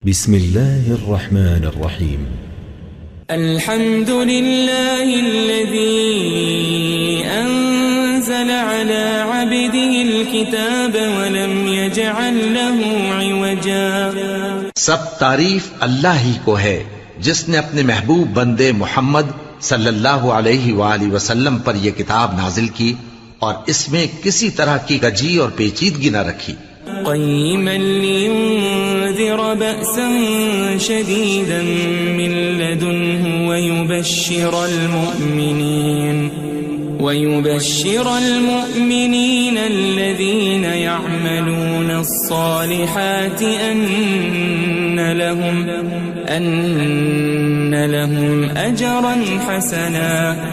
بسم الله الرحمن الرحيم. الحمد لله الذي أنزل على عبده الكتاب ولم يجعل له عوجا. سب تعریف اللہ ہی کو ہے جس نے اپنے محبوب بندے محمد صلی اللہ علیہ وآلہ وسلم پر یہ کتاب نازل کی اور اس میں کسی طرح کی کجی اور پیچیدگی نہ رکھی. قيما لينذر بأسا شديدا من لدنه ويبشر المؤمنين الذين يعملون الصالحات أن لهم أجرا حسنا.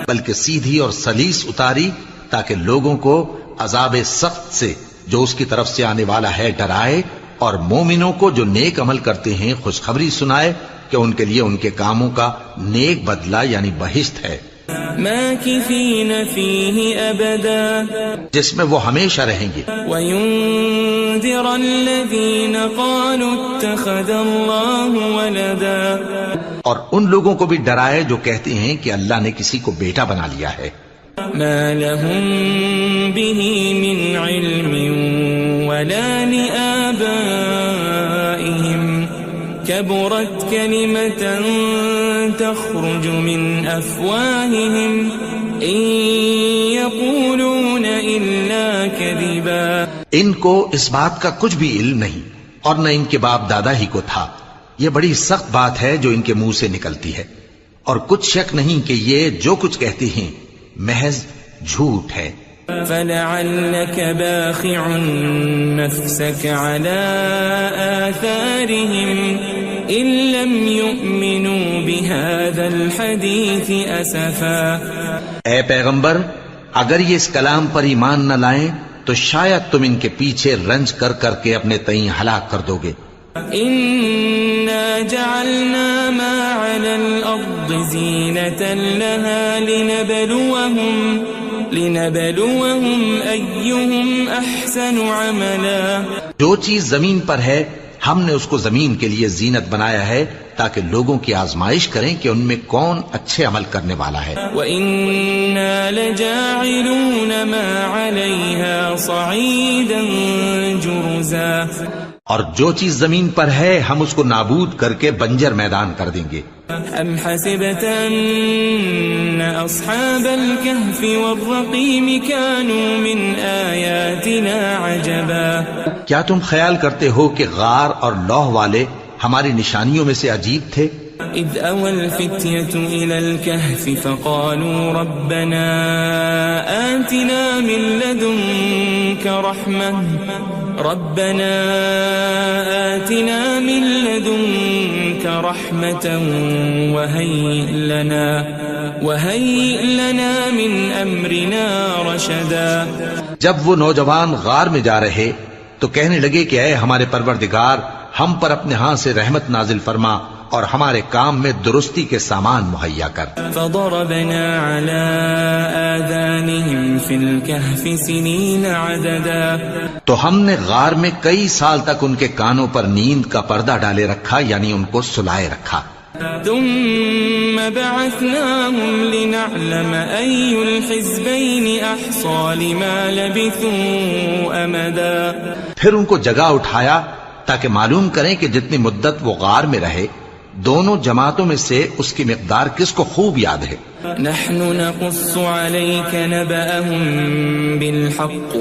بلکہ سیدھی اور سلیس اتاری تاکہ لوگوں کو عذاب سخت سے جو اس کی طرف سے آنے والا ہے ڈرائے، اور مومنوں کو جو نیک عمل کرتے ہیں خوشخبری سنائے کہ ان کے لیے ان کے کاموں کا نیک بدلہ یعنی بہشت ہے، ماکثین فیہ ابدا، جس میں وہ ہمیشہ رہیں گے. وینذر الذین قالوا اتخذ اللہ ولدا، اور ان لوگوں کو بھی ڈرائے جو کہتے ہیں کہ اللہ نے کسی کو بیٹا بنا لیا ہے. ما لهم به من علم ولا لآبائهم كبرت كلمة تخرج من أفواههم إن يقولون إلا كذبا. ان کو اس بات کا کچھ بھی علم نہیں اور نہ ان کے باپ دادا ہی کو تھا. یہ بڑی سخت بات ہے جو ان کے منہ سے نکلتی ہے، اور کچھ شک نہیں کہ یہ جو کچھ کہتے ہیں محض جھوٹ ہے. فلعلك باخع نفسك على آثارهم إن لم يؤمنوا بهذا الحديث أسفا. اے پیغمبر، اگر یہ اس کلام پر ایمان نہ لائیں تو شاید تم ان کے پیچھے رنج کر کر کے اپنے تئیں ہلاک کر دو گے. إنا جعلنا ما على الأرض زينة لها لنبلوهم أيهم أحسن عملا. جو چیز زمین پر ہے ہم نے اس کو زمین کے لیے زینت بنایا ہے تاکہ لوگوں کی آزمائش کریں کہ ان میں کون اچھے عمل کرنے والا ہے. وَإِنَّا لَجَاعِلُونَ مَا عَلَيْهَا صَعِيدًا جُرُزًا. اور جو چیز زمین پر ہے ہم اس کو نابود کر کے بنجر میدان کر دیں گے. ام حسبت ان اصحاب الكهف والرقيم كانوا من آیاتنا عجبا. کیا تم خیال کرتے ہو کہ غار اور لوح والے ہماری نشانیوں میں سے عجیب تھے؟ اذ اوى الفتية الى الكهف فقالوا ربنا آتنا من لدنك رحمة وهيئ لنا من أمرنا رشدا. جب وہ نوجوان غار میں جا رہے تو کہنے لگے کہ اے ہمارے پروردگار، ہم پر اپنے ہاں سے رحمت نازل فرما اور ہمارے کام میں درستی کے سامان مہیا کر. فضربنا على آذانهم في الكهف سنين عددا. تو ہم نے غار میں کئی سال تک ان کے کانوں پر نیند کا پردہ ڈالے رکھا، یعنی ان کو سلائے رکھا. ثم بعثناهم لنعلم أي الحزبين أحصى لما لبثوا أمدا. پھر ان کو جگہ اٹھایا تاکہ معلوم کریں کہ جتنی مدت وہ غار میں رہے دونوں جماعتوں میں سے اس کی مقدار کس کو خوب یاد ہے. نحن نقص عليك نبأهم بالحق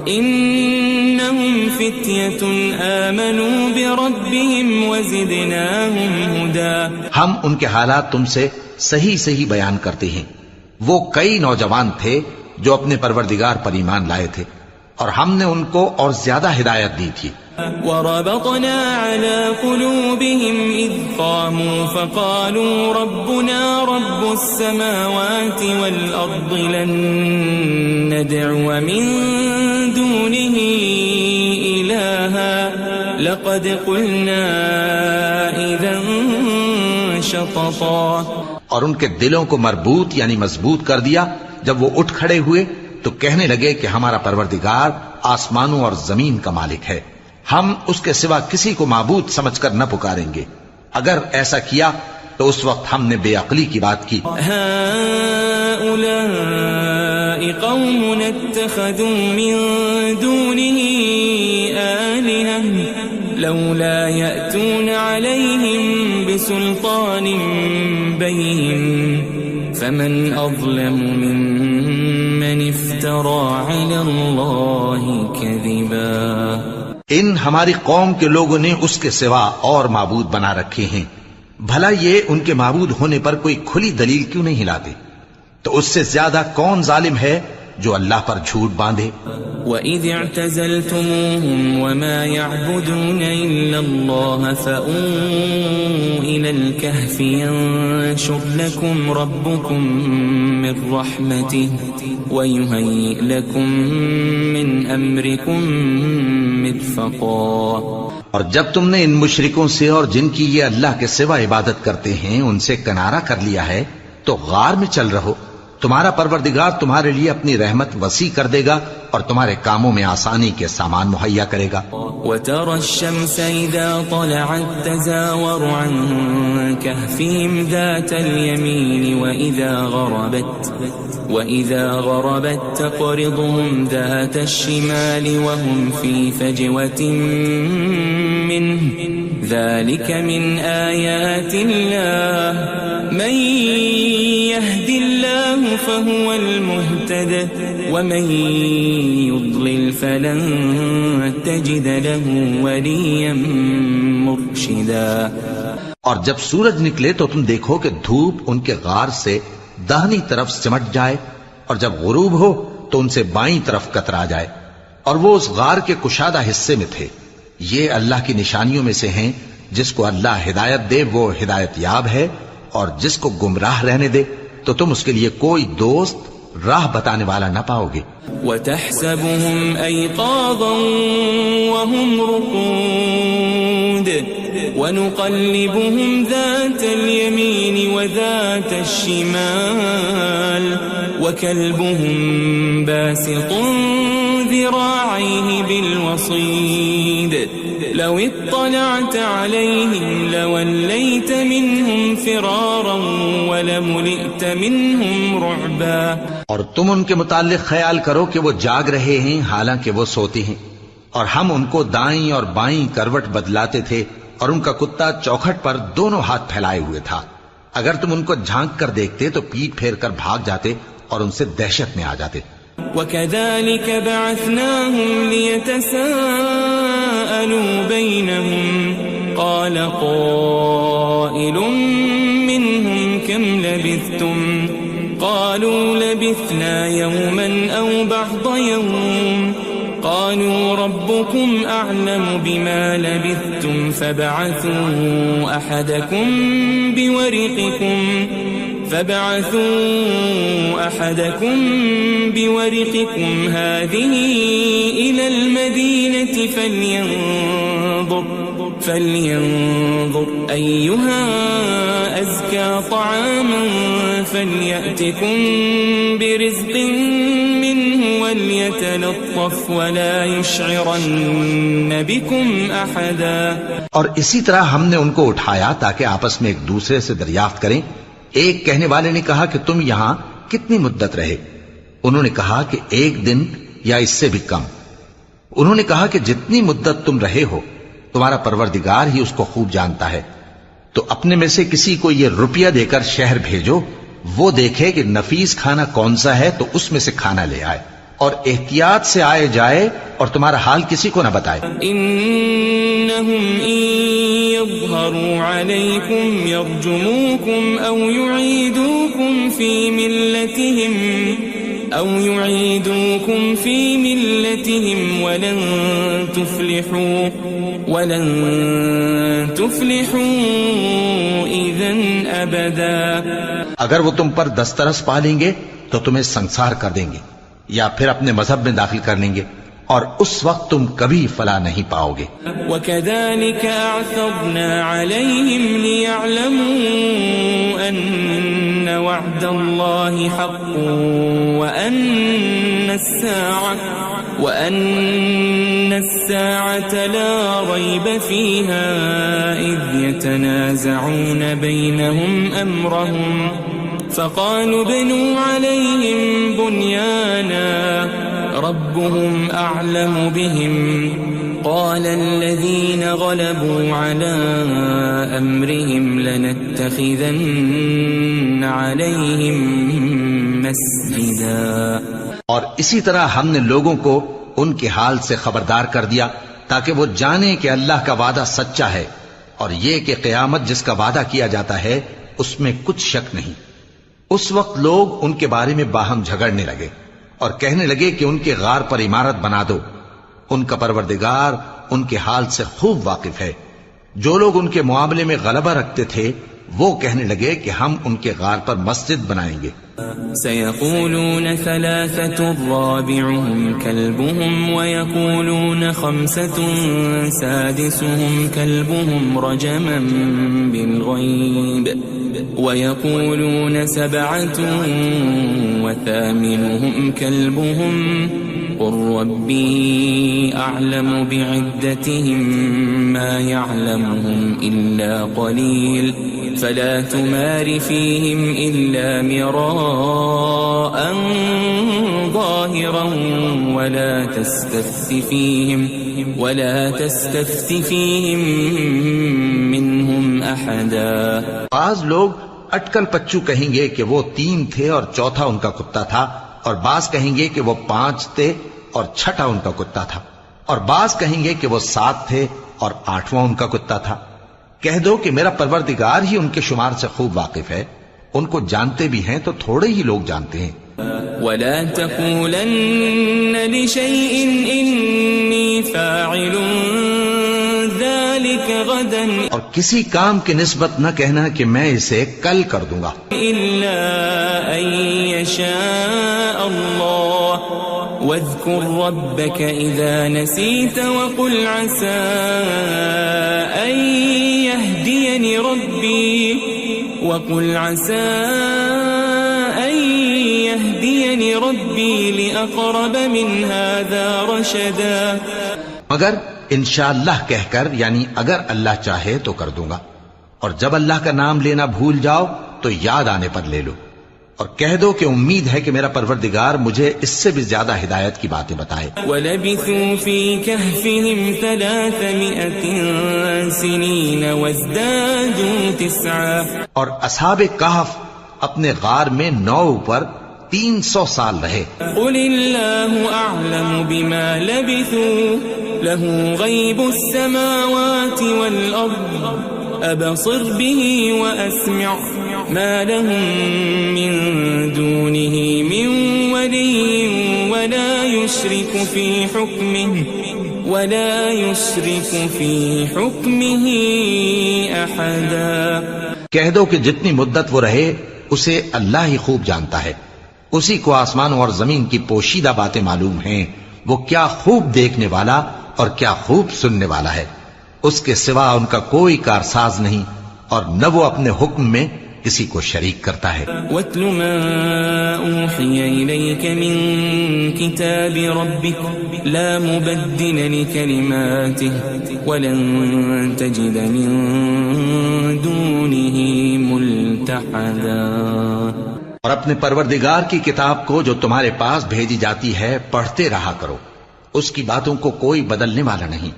إنهم فتية آمنوا بربهم وزدناهم هدى. ہم ان کے حالات تم سے صحیح صحیح بیان کرتے ہیں. وہ کئی نوجوان تھے جو اپنے پروردگار پر ایمان لائے تھے اور ہم نے ان کو اور زیادہ ہدایت دی تھی. وربطنا على قلوبهم إذ قاموا فقالوا ربنا رب السماوات والأرض لن ندعو من دونه إلها لقد قلنا إذا شططا. اور ان کے دلوں کو مربوط یعنی مضبوط کر دیا. جب وہ اٹھ کھڑے ہوئے تو کہنے لگے کہ ہمارا پروردگار آسمانوں اور زمین کا مالک ہے، ہم اس کے سوا کسی کو معبود سمجھ کر نہ پکاریں گے. اگر ایسا کیا تو اس وقت ہم نے بے عقلی کی بات کی. هؤلاء قوم اتخذوا من دونه آلهة لولا يأتون عليهم بسلطان بين فمن أظلم ممن افترى على الله كذبا. ان ہماری قوم کے لوگوں نے اس کے سوا اور معبود بنا رکھے ہیں. بھلا یہ ان کے معبود ہونے پر کوئی کھلی دلیل کیوں نہیں لاتے؟ تو اس سے زیادہ کون ظالم ہے جو اللہ پر جھوٹ باندھے؟ وَإِذِ اعْتَزَلْتُمُوهُمْ وَمَا يَعْبُدُونَ إِلَّا اللَّهَ فَأْوُوا إِلَى الْكَهْفِ يَنشُرْ لَكُمْ رَبُّكُمْ مِنْ رَحْمَتِهِ وَيُهَيِّئْ لَكُمْ مِنْ أَمْرِكُمْ مِرْفَقًا. اور جب تم نے ان مشرکوں سے اور جن کی یہ اللہ کے سوا عبادت کرتے ہیں ان سے کنارہ کر لیا ہے تو غار میں چل رہو. تمہارا پروردگار تمہارے لیے اپنی رحمت وسیع کر دے گا اور تمہارے کاموں میں آسانی کے سامان مہیا کرے گا. وَتَرَى الشَّمْسَ إِذَا طَلَعَتْ تَزَاوَرُ عَنْ كَهْفِهِمْ ذَاتَ الْيَمِينِ وَإِذَا غَرَبَتْ تَقْرِضُهُمْ ذَاتَ الشِّمَالِ وَهُمْ فِي فَجْوَةٍ مِّنْهُ ذَلِكَ مِنْ آيَاتِ اللَّهِ مَنْ يَهْدِ اللَّهُ فَهُوَ الْمُهْتَدِ وَمَنْ يُضْلِلْ فَلَنْ تَجِدَ لَهُ وَلِيًّا مُرْشِدًا. اور جب سورج نکلے تو تم دیکھو کہ دھوپ ان کے غار سے داہنی طرف سمٹ جائے اور جب غروب ہو تو ان سے بائیں طرف کترا جائے اور وہ اس غار کے کشادہ حصے میں تھے. یہ اللہ کی نشانیوں میں سے ہیں. جس کو اللہ ہدایت دے وہ ہدایت یاب ہے اور جس کو گمراہ رہنے دے تو تم اس کے لیے کوئی دوست راہ بتانے والا نہ پاؤ گے. وَتَحْسَبُهُمْ أَيْقَاظًا وَهُمْ رُقُودٌ وَنُقَلِّبُهُمْ ذَاتَ الْيَمِينِ وَذَاتَ الشِّمَالِ وَكَلْبُهُمْ بَاسِطٌ ذِرَاعَيْهِ بِالْوَصِيدِ لَوِ اطَّلَعْتَ عَلَيْهِمْ لَوَلَّيْتَ مِنْهُمْ فِرَارًا وَلَمُلِئْتَ مِنْهُمْ رُعْبًا. اور تم ان کے متعلق خیال کرو کہ وہ جاگ رہے ہیں حالانکہ وہ سوتے ہیں اور ہم ان کو دائیں اور بائیں کروٹ بدلاتے تھے اور ان کا کتا چوکھٹ پر دونوں ہاتھ پھیلائے ہوئے تھا. اگر تم ان کو جھانک کر دیکھتے تو پیٹ پھیر کر بھاگ جاتے اور ان سے دہشت میں آ جاتے. وَكَذَلِكَ بَعَثْنَاهُمْ لِيَتَسَاءَلُوا بَيْنَهُمْ قَالَ قَائِلٌ مِّنْهُمْ كَمْ لَبِثْتُمْ قَالُوا لَبِثْنَا يَوْمًا أَوْ بَعْضَ يَوْمٍ قَالُوا رَبُّكُمْ أَعْلَمُ بِمَا لَبِثْتُمْ فَابْعَثُوا أَحَدَكُمْ بِوَرِقِكُمْ هَذِهِ إِلَى الْمَدِينَةِ فَلْيَنظُرْ أَيُّهَا أَزْكَى طَعَامًا فَلْيَأْتِكُمْ بِرِزْقٍ مِّنْهُ وَلْيَتَلَطَّفْ وَلَا يُشْعِرَنَّ بِكُمْ أَحَدًا. اور اسی طرح ہم نے ان کو اٹھایا تاکہ آپس میں ایک دوسرے سے دریافت کریں. ایک کہنے والے نے کہا کہ تم یہاں کتنی مدت رہے؟ انہوں نے کہا کہ 1 دن یا اس سے بھی کم. انہوں نے کہا کہ جتنی مدت تم رہے ہو تمہارا پروردگار ہی اس کو خوب جانتا ہے. تو اپنے میں سے کسی کو یہ روپیہ دے کر شہر بھیجو، وہ دیکھے کہ نفیس کھانا کون سا ہے تو اس میں سے کھانا لے آئے اور احتیاط سے آئے جائے اور تمہارا حال کسی کو نہ بتائے. انہم ان یظہروا علیکم یرجموکم او یعیدوکم فی ملتہم ولن تفلحوا اذن ابدا. اگر وہ تم پر دسترس پا لیں گے تو تمہیں سنسار کر دیں گے یا پھر اپنے مذہب میں داخل کر لیں گے اور اس وقت تم کبھی فلاح نہیں پاؤ گے. وَكَذَلِكَ أَعْثَرْنَا عَلَيْهِمْ لِيَعْلَمُوا أَنَّ وَعْدَ اللَّهِ حَقٌّ وأن الساعة لا ريب فيها إذ يتنازعون بينهم أمرهم فقالوا ابنوا عليهم بنيانا ربهم أعلم بهم قال الذين غلبوا على أمرهم لنتخذن عليهم مسجدا. اور اسی طرح ہم نے لوگوں کو ان کے حال سے خبردار کر دیا تاکہ وہ جانیں کہ اللہ کا وعدہ سچا ہے اور یہ کہ قیامت جس کا وعدہ کیا جاتا ہے اس میں کچھ شک نہیں. اس وقت لوگ ان کے بارے میں باہم جھگڑنے لگے اور کہنے لگے کہ ان کے غار پر عمارت بنا دو. ان کا پروردگار ان کے حال سے خوب واقف ہے. جو لوگ ان کے معاملے میں غلبہ رکھتے تھے وہ کہنے لگے کہ ہم ان کے غار پر مسجد بنائیں گے. سيقولون ثلاثة رابعهم كلبهم ويقولون خمسة سادسهم كلبهم رجما بالغيب ويقولون سبعة وثامنهم كلبهم قل ربي أعلم بعدتهم ما يعلمهم إلا قليل فلا تمار فيهم إلا مراء ظاهرا ولا تستفت فيهم منهم أحدا. بعض لوگ اٹکل پچو کہیں گے کہ وہ 3 تھے اور چوتھا ان کا کتا تھا، اور بعض کہیں گے کہ وہ 5 تھے اور چھٹا ان کا کتا تھا، اور بعض کہیں گے کہ وہ 7 تھے اور 8واں ان کا کتا تھا. کہہ دو کہ میرا پروردگار ہی ان کے شمار سے خوب واقف ہے. ان کو جانتے بھی ہیں تو تھوڑے ہی لوگ جانتے ہیں. ولا تقولن لشيء إني فاعل ذلك غدا اور کسی کام کی نسبت نہ کہنا کہ میں اسے کل کر دوں گا إلا أن يشاء الله واذكر ربك إذا نسيت وقل عسى أن يهديني ربي لأقرب من هذا رشدا. مگر انشاءاللہ کہہ کر، یعنی اگر اللہ چاہے تو کر دوں گا، اور جب اللہ کا نام لینا بھول جاؤ تو یاد آنے پر لے لو، اور کہہ دو کہ امید ہے کہ میرا پروردگار مجھے اس سے بھی زیادہ ہدایت کی باتیں بتائے. وَلَبِثُوا فِي كَهْفِهِمْ 300 سِنِينَ وَازْدَادُوا 9. اور اصحاب کہف اپنے غار میں 9 پر 300 سال رہے. قُلِ اللَّهُ أَعْلَمُ بِمَا لَبِثُوا لَهُ غَيْبُ السَّمَاوَاتِ وَالْأَرْضِ أَبْصِرْ بِهِ وَأَسْمِعْ مَا لَهُم مِّن دُونِهِ مِن وَلِيٍّ وَلَا يُشْرِكُ فِي حُكْمِهِ أَحَدًا. کہہ دو کہ جتنی مدت وہ رہے اسے اللہ ہی خوب جانتا ہے. اسی کو آسمانوں اور زمین کی پوشیدہ باتیں معلوم ہیں. وہ کیا خوب دیکھنے والا اور کیا خوب سننے والا ہے. اس کے سوا ان کا کوئی کارساز نہیں، اور نہ وہ اپنے حکم میں کسی کو شریک کرتا ہے. وَاتْلُ مَا أُوحِيَ إِلَيْكَ مِن كِتَابِ رَبِّكَ لَا مُبَدِّلَ لِكَلِمَاتِهِ وَلَن تَجِدَ مِن دُونِهِ مُلْتَحَدًا. اور اپنے پروردگار کی کتاب کو جو تمہارے پاس بھیجی جاتی ہے پڑھتے رہا کرو. اس کی باتوں کو کوئی بدلنے والا نہیں،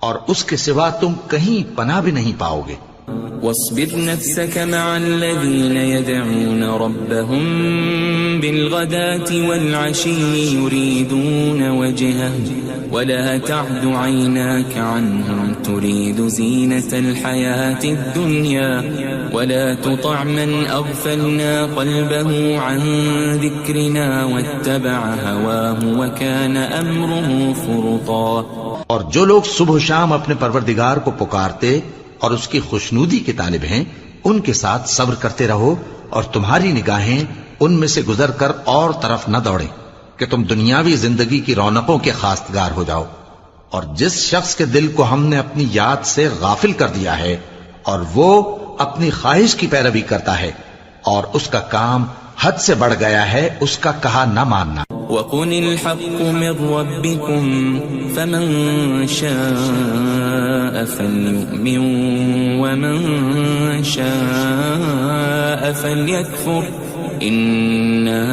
اور اس کے سوا تم کہیں پناہ بھی نہیں پاؤ گے. واصبر نفسك مع الذين يدعون ربهم بالغداة والعشي يريدون وجهه ولا تعد عيناك عنهم تريد زينة الحياة الدنيا ولا تطع من أغفلنا قلبه عن ذكرنا واتبع هواه وكان أمره فرطا. اور جو لوگ صبح و شام اپنے پروردگار کو پکارتے اور اس کی خوشنودی کے طالب ہیں ان کے ساتھ صبر کرتے رہو، اور تمہاری نگاہیں ان میں سے گزر کر اور طرف نہ دوڑیں کہ تم دنیاوی زندگی کی رونقوں کے خواستگار ہو جاؤ. اور جس شخص کے دل کو ہم نے اپنی یاد سے غافل کر دیا ہے اور وہ اپنی خواہش کی پیروی کرتا ہے اور اس کا کام حد سے بڑھ گیا ہے، اس کا کہا نہ ماننا. وقل الحق من ربكم فمن شاء فليؤمن ومن شاء فليكفر إنا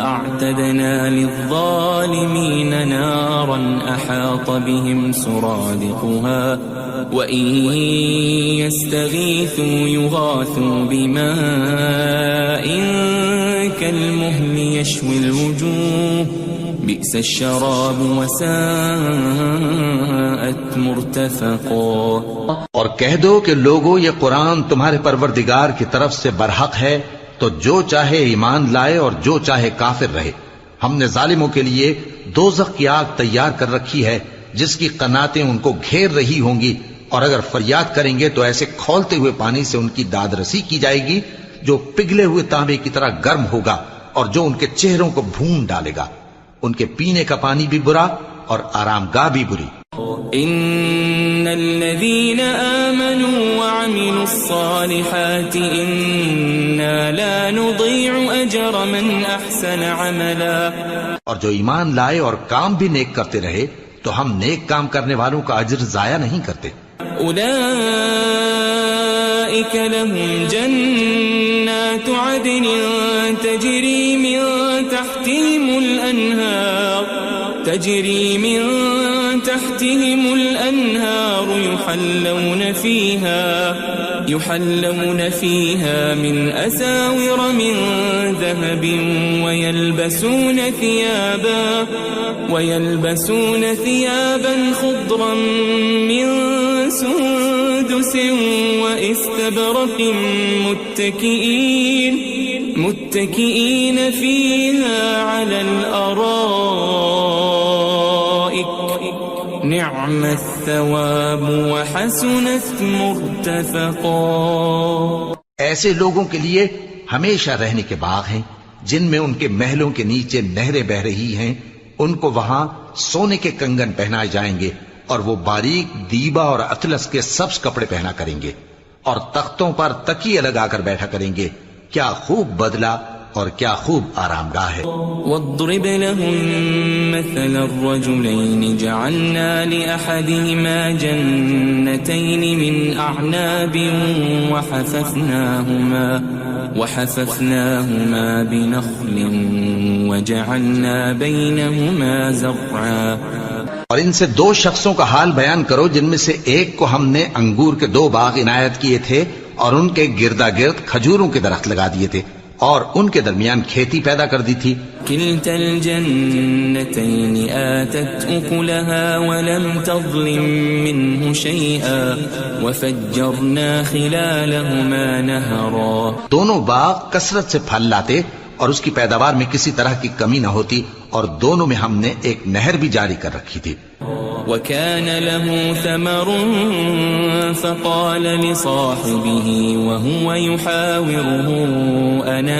أعتدنا للظالمين نارا أحاط بهم سرادقها وإن يستغيثوا يغاثوا بماء كالمهل يشوي الوجوه بئس الشراب وساءت مرتفقا. اور کہہ دو کہ لوگو یہ قرآن تمہارے پروردگار کی طرف سے برحق ہے، تو جو چاہے ایمان لائے اور جو چاہے کافر رہے. ہم نے ظالموں کے لیے دوزخ کی آگ تیار کر رکھی ہے جس کی قناتیں ان کو گھیر رہی ہوں گی، اور اگر فریاد کریں گے تو ایسے کھولتے ہوئے پانی سے ان کی داد رسی کی جائے گی جو پگھلے ہوئے تانبے کی طرح گرم ہوگا اور جو ان کے چہروں کو بھون ڈالے گا. ان کے پینے کا پانی بھی برا اور آرام گاہ بھی بری. ان الذين آمنوا وعملوا الصالحات انا لا نضيع اجر من احسن عملا. اور جو ایمان لائے اور کام بھی نیک کرتے رہے تو ہم نیک کام کرنے والوں کا اجر ضائع نہیں کرتے. اولئك لهم جنات عدن تجري من تحتهم الأنهار يحلون فيها من أساور من ذهب ويلبسون ثيابا خضرا من سندس واستبرق متكئين فيها على الأرائك نعم الثواب وحسنت مرتفقا. ایسے لوگوں کے لیے ہمیشہ رہنے کے باغ ہیں جن میں ان کے محلوں کے نیچے نہریں بہ رہی ہیں. ان کو وہاں سونے کے کنگن پہنائے جائیں گے اور وہ باریک دیبا اور اطلس کے سبز کپڑے پہنا کریں گے اور تختوں پر تکیے لگا کر بیٹھا کریں گے. کیا خوب بدلہ اور کیا خوب آرام گاہ ہے. واضرب لهم مثل الرجلين جعلنا لأحدهما جنتين من أعناب وحففناهما بنخل وجعلنا بينهما زرعا. اور ان سے دو شخصوں کا حال بیان کرو جن میں سے ایک کو ہم نے انگور کے 2 باغ عنایت کیے تھے اور ان کے گردا گرد کھجوروں کے درخت لگا دیے تھے اور ان کے درمیان کھیتی پیدا کر دی تھی. كلتا الجنتين آتت أكلها ولم تظلم منه شيئا وفجرنا خلالهما نهرا. دونوں باغ کثرت سے پھل لاتے اور اس کی پیداوار میں کسی طرح کی کمی نہ ہوتی اور دونوں میں ہم نے ایک نہر بھی جاری کر رکھی تھی. وكان له ثمر فقال لصاحبه وهو يحاوره أنا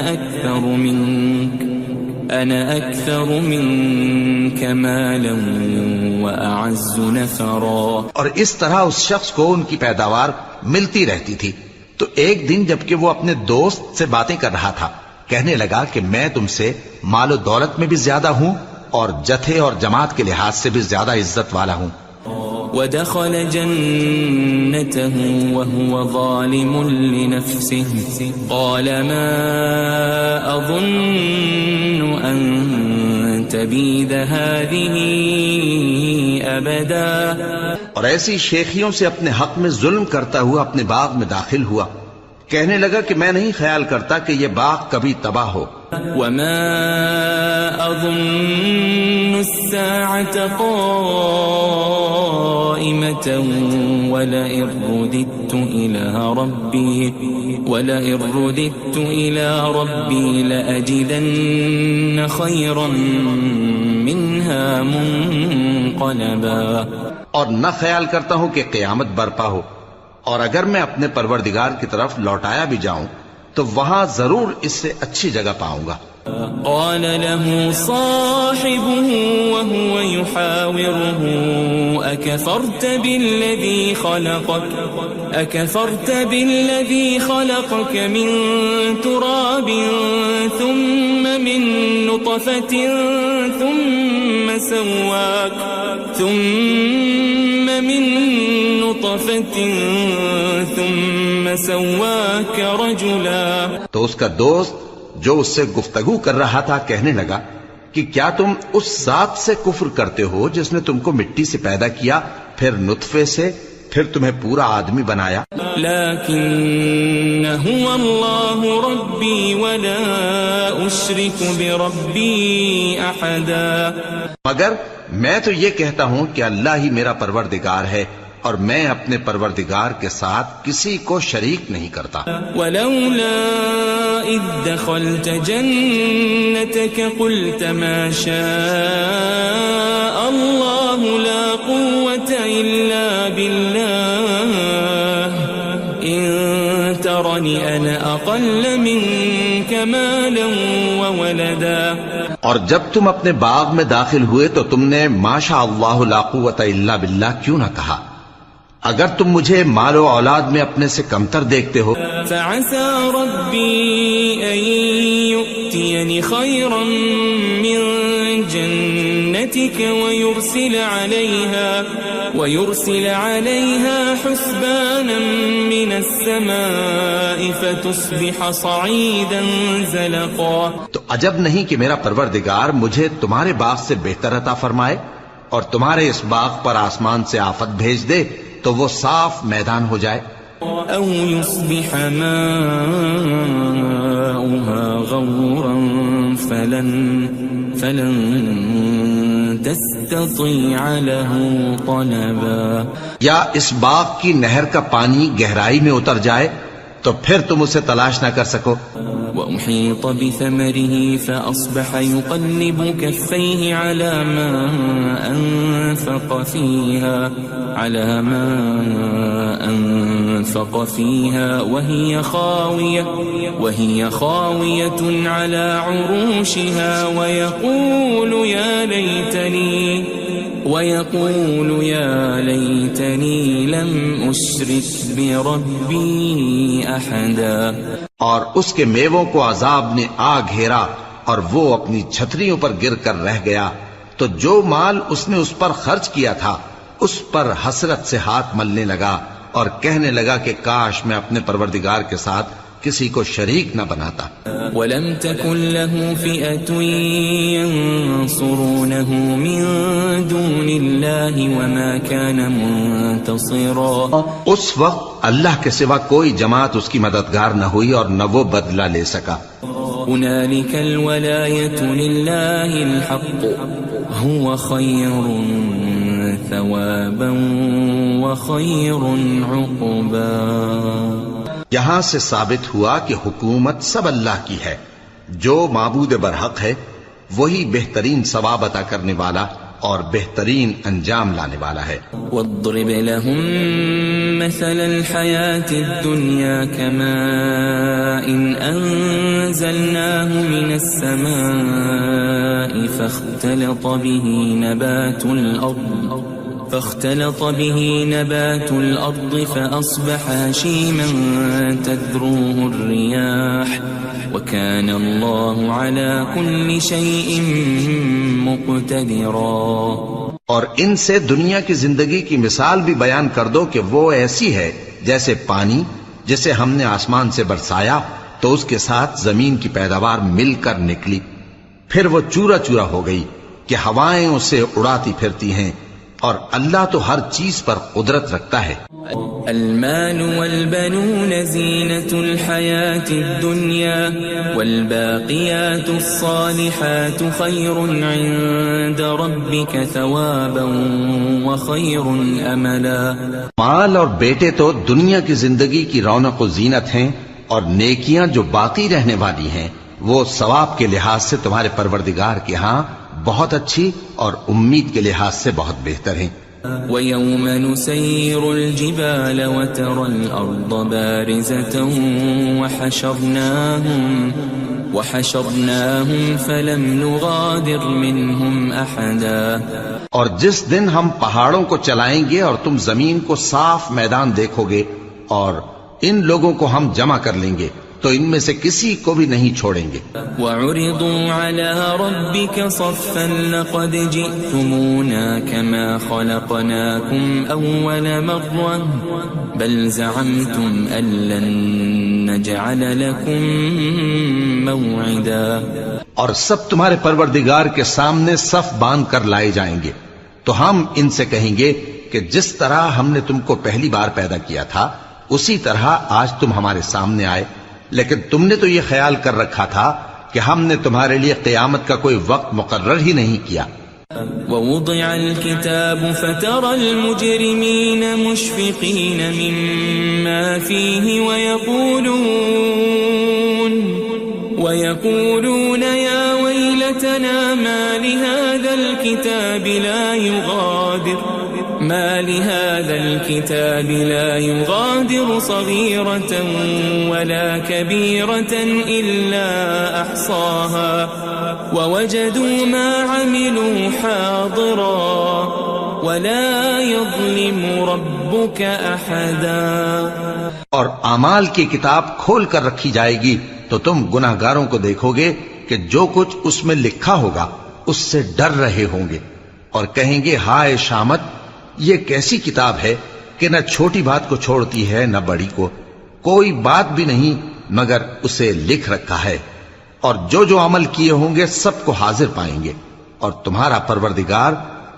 أكثر منك مالا وأعز نفرا. اور اس طرح اس شخص کو ان کی پیداوار ملتی رہتی تھی. تو ایک دن جبکہ وہ اپنے دوست سے باتیں کر رہا تھا کہنے لگا کہ میں تم سے مال و دولت میں بھی زیادہ ہوں اور جتھے اور جماعت کے لحاظ سے بھی زیادہ عزت والا ہوں. ودخل جنته وهو ظالم لنفسه قال ما أظن أن تبيد هذه أبدا. اور ایسی شیخیوں سے اپنے حق میں ظلم کرتا ہوا اپنے باغ میں داخل ہوا. کہنے لگا کہ میں نہیں خیال کرتا کہ یہ باغ کبھی تباہ ہو. وما أظن الساعة قائمة ولئن رددت إلى ربي لأجدن خيرا منها منقلبا. اور نہ خیال کرتا ہوں کہ قیامت برپا ہو اور اگر میں اپنے پروردگار کی طرف لوٹایا بھی جاؤں تو وہاں ضرور اس سے اچھی جگہ پاؤں گا. قال له صاحبه وهو يحاوره أكفرت بالذي خلقك من تراب ثم من نطفة ثم سواك رجلا. تو اس کا دوست جو اس سے گفتگو کر رہا تھا کہنے لگا کہ کیا تم اس ذات سے کفر کرتے ہو جس نے تم کو مٹی سے پیدا کیا، پھر نطفے سے، پھر تمہیں پورا آدمی بنایا. لیکن هو اللہ ربی ولا اشرک بربی احدا. مگر میں تو یہ کہتا ہوں کہ اللہ ہی میرا پروردگار ہے اور میں اپنے پروردگار کے ساتھ کسی کو شریک نہیں کرتا. ولولا اذ دخلت جنتك قلت ما شاء الله لا قوة إلا بالله إن ترني أنا أقل منك مالا وولدا. اور جب تم اپنے باغ میں داخل ہوئے تو تم نے ما شاء اللہ لا قوت الا باللہ کیوں نہ کہا؟ اگر تم مجھے مال و اولاد میں اپنے سے کمتر دیکھتے ہو. فعسى ربي أن يؤتيني خيرا من جنتك ويرسل عليها حسبانا من السماء فتصبح صعيدا زلقا. تو عجب نہیں کہ میرا پروردگار مجھے تمہارے باغ سے بہتر عطا فرمائے اور تمہارے اس باغ پر آسمان سے آفت بھیج دے تو وہ صاف میدان ہو جائے. او يصبح ماؤها غورا فلن تستطيع له طلبا. یا اس باغ کی نہر کا پانی گہرائی میں اتر جائے تو پھر تم اسے تلاش نہ کر سکو. وأحيط بثمره فأصبح يقلب كفيه على ما أنفق فيها وهي خاوية على عروشها ويقول يا ليتني لم أشرك بربي أحدا. اور اس کے میووں کو عذاب نے آ گھیرا اور وہ اپنی چھتریوں پر گر کر رہ گیا، تو جو مال اس نے اس پر خرچ کیا تھا اس پر حسرت سے ہاتھ ملنے لگا اور کہنے لگا کہ کاش میں اپنے پروردگار کے ساتھ کسی کو شریک نہ بناتا. وَلَمْ تَكُنْ لَهُ فِئَةٌ يَنْصُرُونَهُ مِنْ دُونِ اللَّهِ وَمَا كَانَ مُنْتَصِرًا. اس وقت اللہ کے سوا کوئی جماعت اس کی مددگار نہ ہوئی اور نہ وہ بدلہ لے سکا. هُنَالِكَ الْوَلَایَةُ لِلَّهِ الْحَقُّ هُوَ خَيْرٌ ثَوَابًا وَخَيْرٌ عُقْبًا. یہاں سے ثابت ہوا کہ حکومت سب اللہ کی ہے، جو معبود برحق ہے وہی بہترین ثواب عطا کرنے والا اور بہترین انجام لانے والا ہے. وَاضْرِبْ لَهُم مَّثَلَ الْحَيَاةِ الدُّنْيَا كَمَاءٍ أَنزَلْنَاهُ مِنَ السَّمَاءِ فاختلط به نبات الأرض فأصبح هشيما تذروه الرياح وكان الله على كل شيء مقتدرا. اور ان سے دنیا کی زندگی کی مثال بھی بیان کر دو کہ وہ ایسی ہے جیسے پانی جسے ہم نے آسمان سے برسایا تو اس کے ساتھ زمین کی پیداوار مل کر نکلی، پھر وہ چورا چورا ہو گئی کہ ہوائیں اسے اڑاتی پھرتی ہیں، اور اللہ تو ہر چیز پر قدرت رکھتا ہے. المال والبنون زینة الحیاة الدنیا والباقیات الصالحات خیر عند ربک ثوابا وخیر املا. مال اور بیٹے تو دنیا کی زندگی کی رونق و زینت ہیں، اور نیکیاں جو باقی رہنے والی ہیں وہ ثواب کے لحاظ سے تمہارے پروردگار کے ہاں بہت اچھی اور امید کے لحاظ سے بہت بہتر ہیں. وَيَوْمَ نُسَيِّرُ الْجِبَالَ وَتَرَى الْأَرْضَ بَارِزَةً وحشرناهم فلم نغادر منهم أحدا. اور جس دن ہم پہاڑوں کو چلائیں گے اور تم زمین کو صاف میدان دیکھو گے اور ان لوگوں کو ہم جمع کر لیں گے تو ان میں سے کسی کو بھی نہیں چھوڑیں گے. وعرضوا على ربك صفا لقد جئتمونا كما خلقناكم أول مرة بل زعمتم أن لن نجعل لكم موعدا. اور سب تمہارے پروردگار کے سامنے صف باندھ کر لائے جائیں گے تو ہم ان سے کہیں گے کہ جس طرح ہم نے تم کو پہلی بار پیدا کیا تھا اسی طرح آج تم ہمارے سامنے آئے، لیکن تم نے تو یہ خیال کر رکھا تھا کہ ہم نے تمہارے لیے قیامت کا کوئی وقت مقرر ہی نہیں کیا. ووضع الكتاب فترى المجرمين مشفقين مما فيه ويقولون يا ويلتنا ما لهذا الكتاب لا يغادر صغيرة ولا كبيرة إلا أحصاها ووجدوا ما عملوا حاضرا ولا يظلم ربك أحدا. اور اعمال کی کتاب کھول کر رکھی جائے گی تو تم گناہگاروں کو دیکھو گے کہ جو کچھ اس میں لکھا ہوگا اس سے ڈر رہے ہوں گے اور کہیں گے ہائے شامت، یہ کیسی کتاب ہے کہ نہ چھوٹی بات کو چھوڑتی ہے نہ بڑی کو، کوئی بات بھی نہیں مگر اسے لکھ رکھا ہے، اور جو جو عمل کیے ہوں گے سب کو حاضر پائیں گے، اور تمہارا پروردگار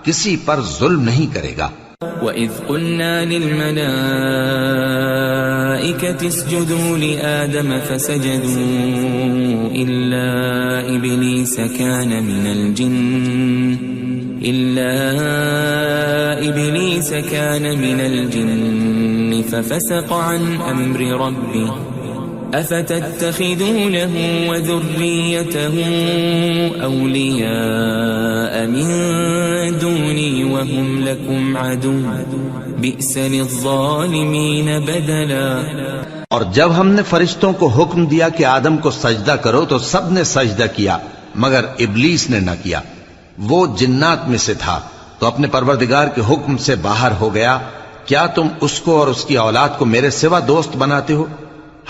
کسی پر ظلم نہیں کرے گا. وَإِذْ قُلْنَا لِلْمَلَائِكَةِ اسْجُدُوا لِآدَمَ فَسَجَدُوا إِلَّا إِبْلِيسَ كَانَ مِنَ الْجِنِّ فَفَسَقَ عَنْ أَمْرِ رَبِّهِ أَفَتَتَّخِذُونَهُ وَذُرِّيَّتَهُ أَوْلِيَاءَ مِن دُونِي وَهُمْ لَكُمْ عَدُوٌّ بِئْسَ لِلظَّالِمِينَ بَدَلًا. اور جب ہم نے فرشتوں کو حکم دیا کہ آدم کو سجدہ کرو تو سب نے سجدہ کیا مگر ابلیس نے نہ کیا، وہ جنات میں سے تھا تو اپنے پروردگار کے حکم سے باہر ہو گیا. کیا تم اس کو اور اس کی اولاد کو میرے سوا دوست بناتے ہو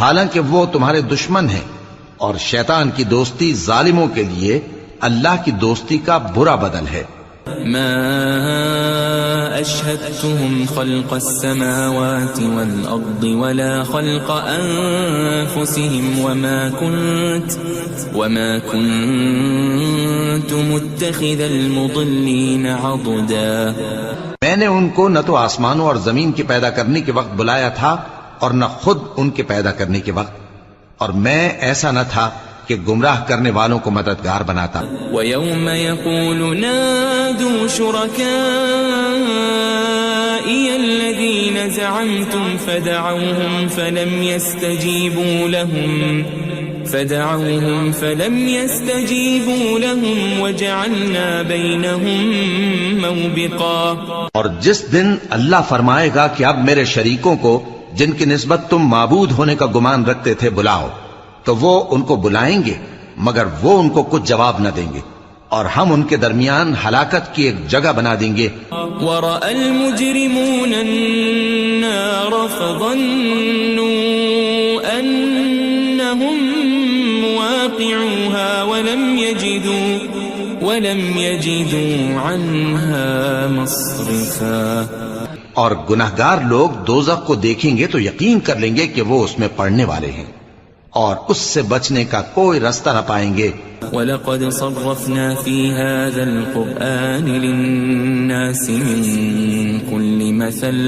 حالانکہ وہ تمہارے دشمن ہیں، اور شیطان کی دوستی ظالموں کے لیے اللہ کی دوستی کا برا بدل ہے. ما أشهدتهم خلق السماوات والأرض ولا خلق أنفسهم وما كنت متخذ المضلين عضدا. میں نے ان کو نہ تو آسمانوں اور زمین کے پیدا کرنے کے وقت بلایا تھا اور نہ خود ان کے پیدا کرنے کے وقت، اور میں ایسا نہ تھا کہ گمراہ کرنے والوں کو مددگار بناتا. وَيَوْمَ يَقُولُ نَادُوا شُرَكَائِيَ الَّذِينَ زَعَمْتُمْ فَدَعَوْهُمْ فَلَمْ يَسْتَجِيبُوا لَهُمْ وَجَعَلْنَا بَيْنَهُمْ مَوْبِقًا. اور جس دن اللہ فرمائے گا کہ اب میرے شریکوں کو جن کی نسبت تم معبود ہونے کا گمان رکھتے تھے بلاؤ، تو وہ ان کو بلائیں گے مگر وہ ان کو کچھ جواب نہ دیں گے، اور ہم ان کے درمیان ہلاکت کی ایک جگہ بنا دیں گے. وَرَأَى الْمُجْرِمُونَ النَّارَ فَظَنُّوا أَنَّهُمْ مُوَاقِعُوهَا وَلَمْ يَجِدُوا عَنْهَا مَصْرِفًا. اور گناہگار لوگ دوزخ کو دیکھیں گے تو یقین کر لیں گے کہ وہ اس میں پڑنے والے ہیں اور اس سے بچنے کا کوئی راستہ نہ پائیں گے. وَلَقَدْ صَرَّفْنَا فِي هَذَا الْقُرْآنِ لِلنَّاسِ مِنْ كُلِّ مَثَلٍ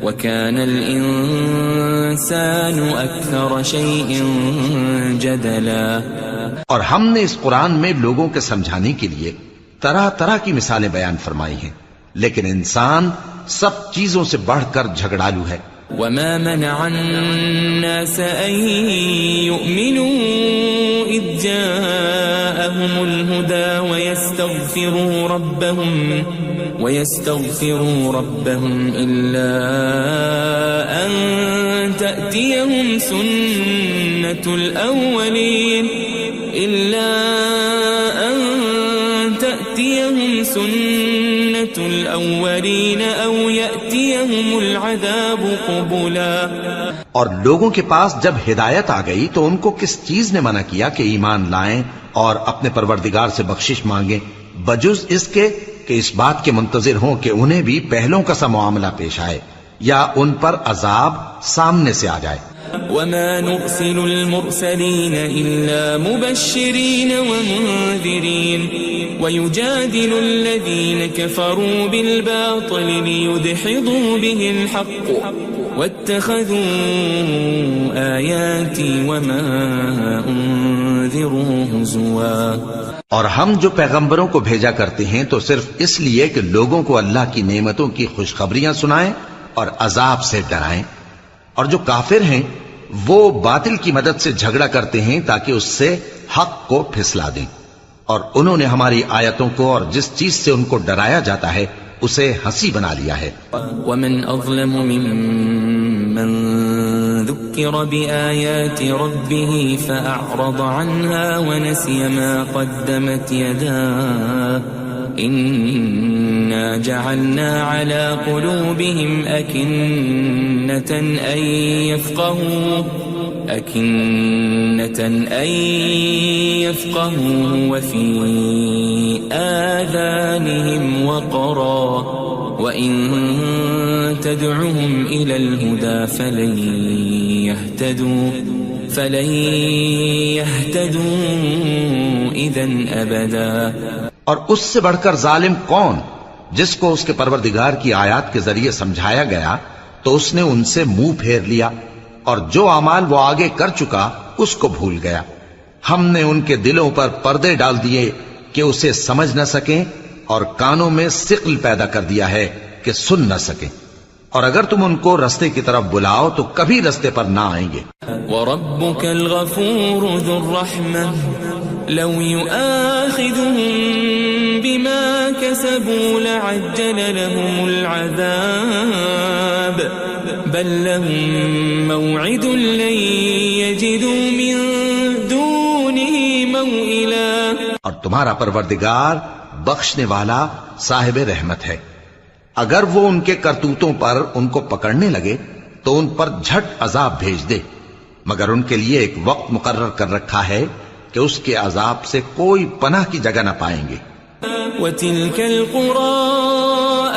وَكَانَ الْإِنسَانُ أَكْثَرَ شَيْءٍ جَدَلًا. اور ہم نے اس قرآن میں لوگوں کے سمجھانے کے لیے طرح طرح کی مثالیں بیان فرمائی ہیں، لیکن انسان سب چیزوں سے بڑھ کر جھگڑالو ہے. وَمَا مَنَعَ النَّاسَ أَن يُؤْمِنُوا إِذْ جَاءَهُمُ الْهُدَى وَيَسْتَغْفِرُوا رَبَّهُمْ إِلَّا أَن تَأْتِيَهُمْ سُنَّةُ الْأَوَّلِينَ إلا أن تأتيهم سنة الأولين أو يأتيهم العذاب قبلا. اور لوگوں کے پاس جب ہدایت آ گئی تو ان کو کس چیز نے منع کیا کہ ایمان لائیں اور اپنے پروردگار سے بخشش مانگیں بجز اس کے کہ اس بات کے منتظر ہوں کہ انہیں بھی پہلوں کا سا معاملہ پیش آئے یا ان پر عذاب سامنے سے آ جائے. وما نرسل المرسلين إلا مبشرين ومنذرين ويجادل الذين كفروا بالباطل ليدحضوا به الحق واتخذوا آياتي وما أنذروا هزوا. اور ہم جو پیغمبروں کو بھیجا کرتے ہیں تو صرف اس لیے کہ لوگوں کو اللہ کی نعمتوں کی خوشخبریاں سنائیں اور عذاب سے ڈرائیں. اور جو کافر ہیں وہ باطل کی مدد سے جھگڑا کرتے ہیں تاکہ اس سے حق کو پھسلا دیں. اور انہوں نے ہماری آیتوں کو اور جس چیز سے ان کو ڈرایا جاتا ہے اسے ہنسی بنا لیا ہے. ومن اظلم ممن ذكر بآيات ربه فأعرض عنها ونسي ما قدمت يداه إنا جعلنا على قلوبهم أكنة أن يفقهوا وفي آذانهم وقرا وإن تدعهم إلى الهدى فلن يهتدوا إذن أبدا. اور اس سے بڑھ کر ظالم کون جس کو اس کے پروردگار کی آیات کے ذریعے سمجھایا گیا تو اس نے ان سے منہ پھیر لیا اور جو اعمال وہ آگے کر چکا اس کو بھول گیا. ہم نے ان کے دلوں پر پردے ڈال دیے کہ اسے سمجھ نہ سکیں اور کانوں میں ثقل پیدا کر دیا ہے کہ سن نہ سکیں. اور اگر تم ان کو رستے کی طرف بلاؤ تو کبھی رستے پر نہ آئیں گے. وَرَبُّكَ الْغَفُورُ ذُو الرَّحْمَةِ لَوْ يُؤَاخِذُهُم بِمَا كَسَبُوا لَعَجَّلَ لَهُمُ الْعَذَابَ بَل لَّهُم مَّوْعِدٌ لَّن يَجِدُوا مِن دُونِهِ مَوْئِلًا. اور تمہارا پروردگار بخشنے والا صاحب رحمت ہے. اگر وہ ان کے کرتوتوں پر ان کو پکڑنے لگے تو ان پر جھٹ عذاب بھیج دے مگر ان کے لیے ایک وقت مقرر کر رکھا ہے کہ اس کے عذاب سے کوئی پناہ کی جگہ نہ پائیں گے. وَتِلْكَ الْقُرَىٰ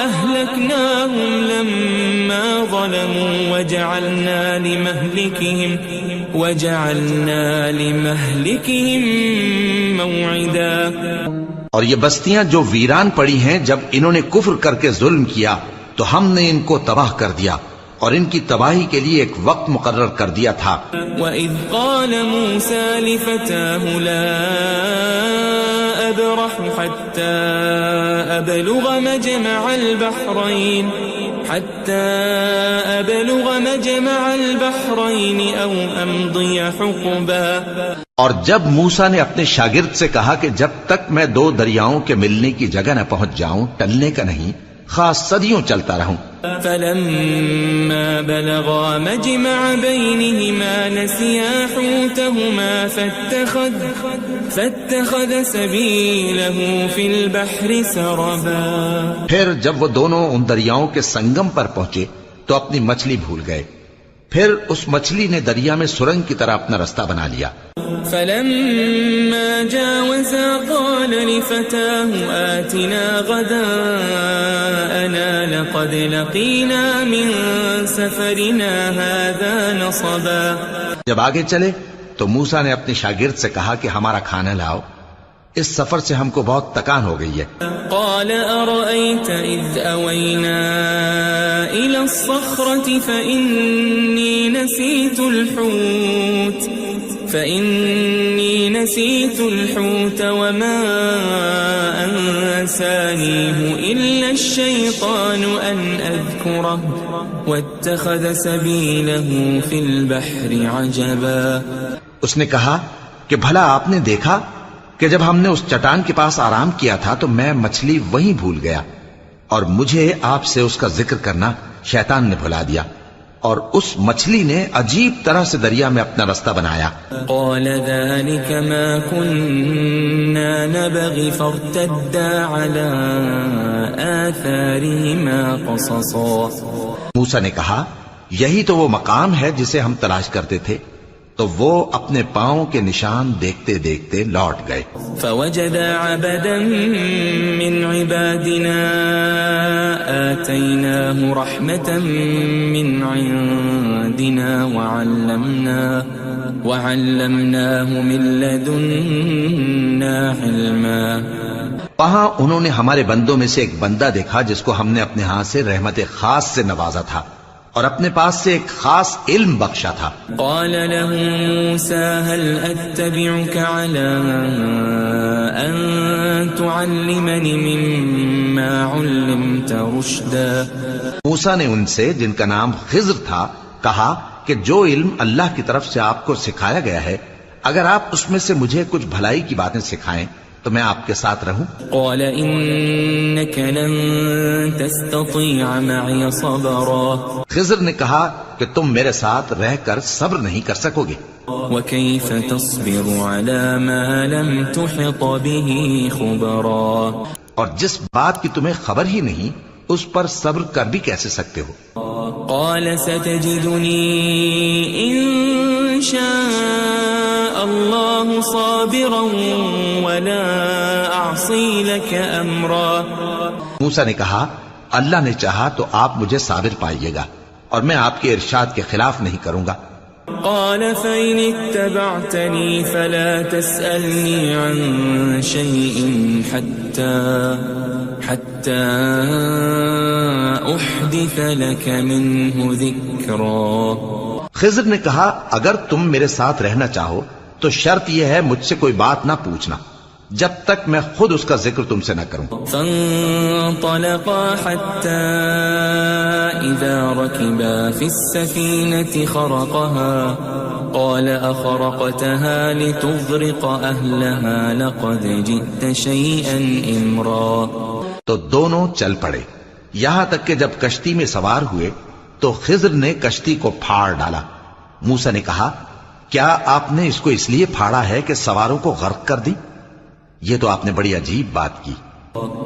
أَهْلَكْنَاهُمْ لَمَّا ظَلَمُوا وَجَعَلْنَا لِمَهْلِكِهِمْ مَوْعِدًا. اور یہ بستیاں جو ویران پڑی ہیں جب انہوں نے کفر کر کے ظلم کیا تو ہم نے ان کو تباہ کر دیا اور ان کی تباہی کے لیے ایک وقت مقرر کر دیا تھا. وَإِذْ قَالَ مُوسَى لِفَتَاهُ لَا أَبْرَحُ حَتَّى أَبْلُغَ مَجْمَعَ الْبَحْرَيْنِ أَوْ أَمْضِيَ حُقُبًا. اور جب موسیٰ نے اپنے شاگرد سے کہا کہ جب تک میں دو دریاؤں کے ملنے کی جگہ نہ پہنچ جاؤں ٹلنے کا نہیں خاص صدیوں چلتا رہوں. فَلَمَّا بَلَغَا مَجْمَعَ بَيْنِهِمَا نَسِيَا حُوتَهُمَا فَاتَّخَذَ سَبِيلَهُ فِي الْبَحْرِ سَرَبًا. پھر جب وہ دونوں ان دریاؤں کے سنگم پر پہنچے تو اپنی مچھلی بھول گئے. پھر اس مچھلی نے دریا میں سرنگ کی طرح اپنا رستہ بنا لیا. فَلَمَّا جَاوَزَا قَالَ لِفَتَاهُ آتِنَا غَدَاءَنَا لَقَدْ لَقِينَا مِن سَفَرِنَا هَذَا نَصَبًا. جب آگے چلے تو موسیٰ نے اپنے شاگرد سے کہا کہ ہمارا کھانا لاؤ اس سفر سے ہم کو بہت تکان ہو گئی ہے. قال أرأيت إذ أوينا إلى الصخرة فإني نسيت الحوت وما أنسانيه إلا الشيطان أن أذكره واتخذ سبيله في البحر عجبا. اس نے کہا کہ بھلا آپ نے دیکھا کہ جب ہم نے اس چٹان کے پاس آرام کیا تھا تو میں مچھلی وہیں بھول گیا اور مجھے آپ سے اس کا ذکر کرنا شیطان نے بھلا دیا اور اس مچھلی نے عجیب طرح سے دریا میں اپنا رستہ بنایا. قال ذلك ما كنا نبغي فارتدا على آثارهما قصصا. موسیٰ نے کہا یہی تو وہ مقام ہے جسے ہم تلاش کرتے تھے. تو وہ اپنے پاؤں کے نشان دیکھتے دیکھتے لوٹ گئے. فوجد عبدا من عبادنا آتيناه رحمة من عندنا وعلمناه من لدنا علما. وہاں انہوں نے ہمارے بندوں میں سے ایک بندہ دیکھا جس کو ہم نے اپنے ہاں سے رحمت خاص سے نوازا تھا اور اپنے پاس سے ایک خاص علم بخشا تھا. قال له موسى هل أتبعك على أن تعلمني مما علمت رشدا. موسیٰ نے ان سے جن کا نام خضر تھا کہا کہ جو علم اللہ کی طرف سے آپ کو سکھایا گیا ہے اگر آپ اس میں سے مجھے کچھ بھلائی کی باتیں سکھائیں تو میں آپ کے ساتھ رہوں. قال إنك لن تستطيع معي صبرا. خضر نے کہا کہ تم میرے ساتھ رہ کر صبر نہیں کر سکو گے. وكيف تصبر على ما لم تحط به خبرا. اور جس بات کی تمہیں خبر ہی نہیں اس پر صبر کر بھی کیسے سکتے ہو. قال ستجدني إن شاء الله صابرا ولا أعصي لك أمرا. موسیٰ نے کہا اللہ نے چاہا تو آپ مجھے صابر پائیے گا اور میں آپ کے ارشاد کے خلاف نہیں کروں گا. قال فإن اتبعتني فلا تسألني عن شيء حتى أحدث لك منه ذكرا. خضر نے کہا اگر تم میرے ساتھ رہنا چاہو تو شرط یہ ہے مجھ سے کوئی بات نہ پوچھنا جب تک میں خود اس کا ذکر تم سے نہ کروں. فانطلقا حتى إذا ركبا في السفينة خرقها قال أخرقتها لتغرق أهلها لقد جئت شيئا إمرا. تو دونوں چل پڑے یہاں تک کہ جب کشتی میں سوار ہوئے تو خضر نے کشتی کو پھاڑ ڈالا. موسیٰ نے کہا کیا آپ نے اس کو اس لیے پھاڑا ہے کہ سواروں کو غرق کر دی؟ یہ تو آپ نے بڑی عجیب بات کی.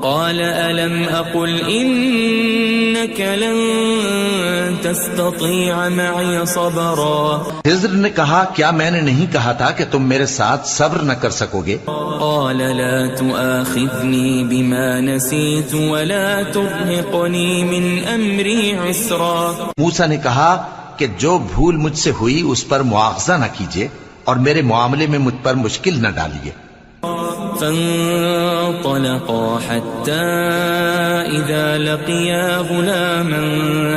قال ألم أقل إنك لن تستطيع معي صبرا. خضر نے کہا کیا میں نے نہیں کہا تھا کہ تم میرے ساتھ صبر نہ کر سکو گے؟ قال لا تؤاخذني بما نسيت ولا ترهقني من أمري عسرا. موسیٰ نے کہا کہ جو بھول مجھ سے ہوئی اس پر مواخذہ نہ کیجیے اور میرے معاملے میں مجھ پر مشکل نہ ڈالیے. فانطلقا حتى إذا لقيا غلاما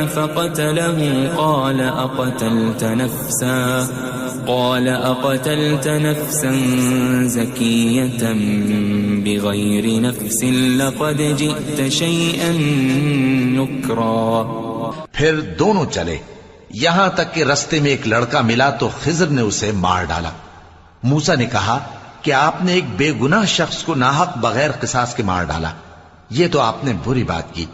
فقتله قال أقتلت نفسا زكية بغير نفس لقد جئت شيئا نكرا. پھر دونوں چلے یہاں تک کہ رستے میں ایک لڑکا ملا تو خضر نے اسے مار ڈالا. موسیٰ نے کہا کہ آپ نے ایک بے گناہ شخص کو ناحق بغیر قصاص کے مار ڈالا. یہ تو آپ نے بری بات کی.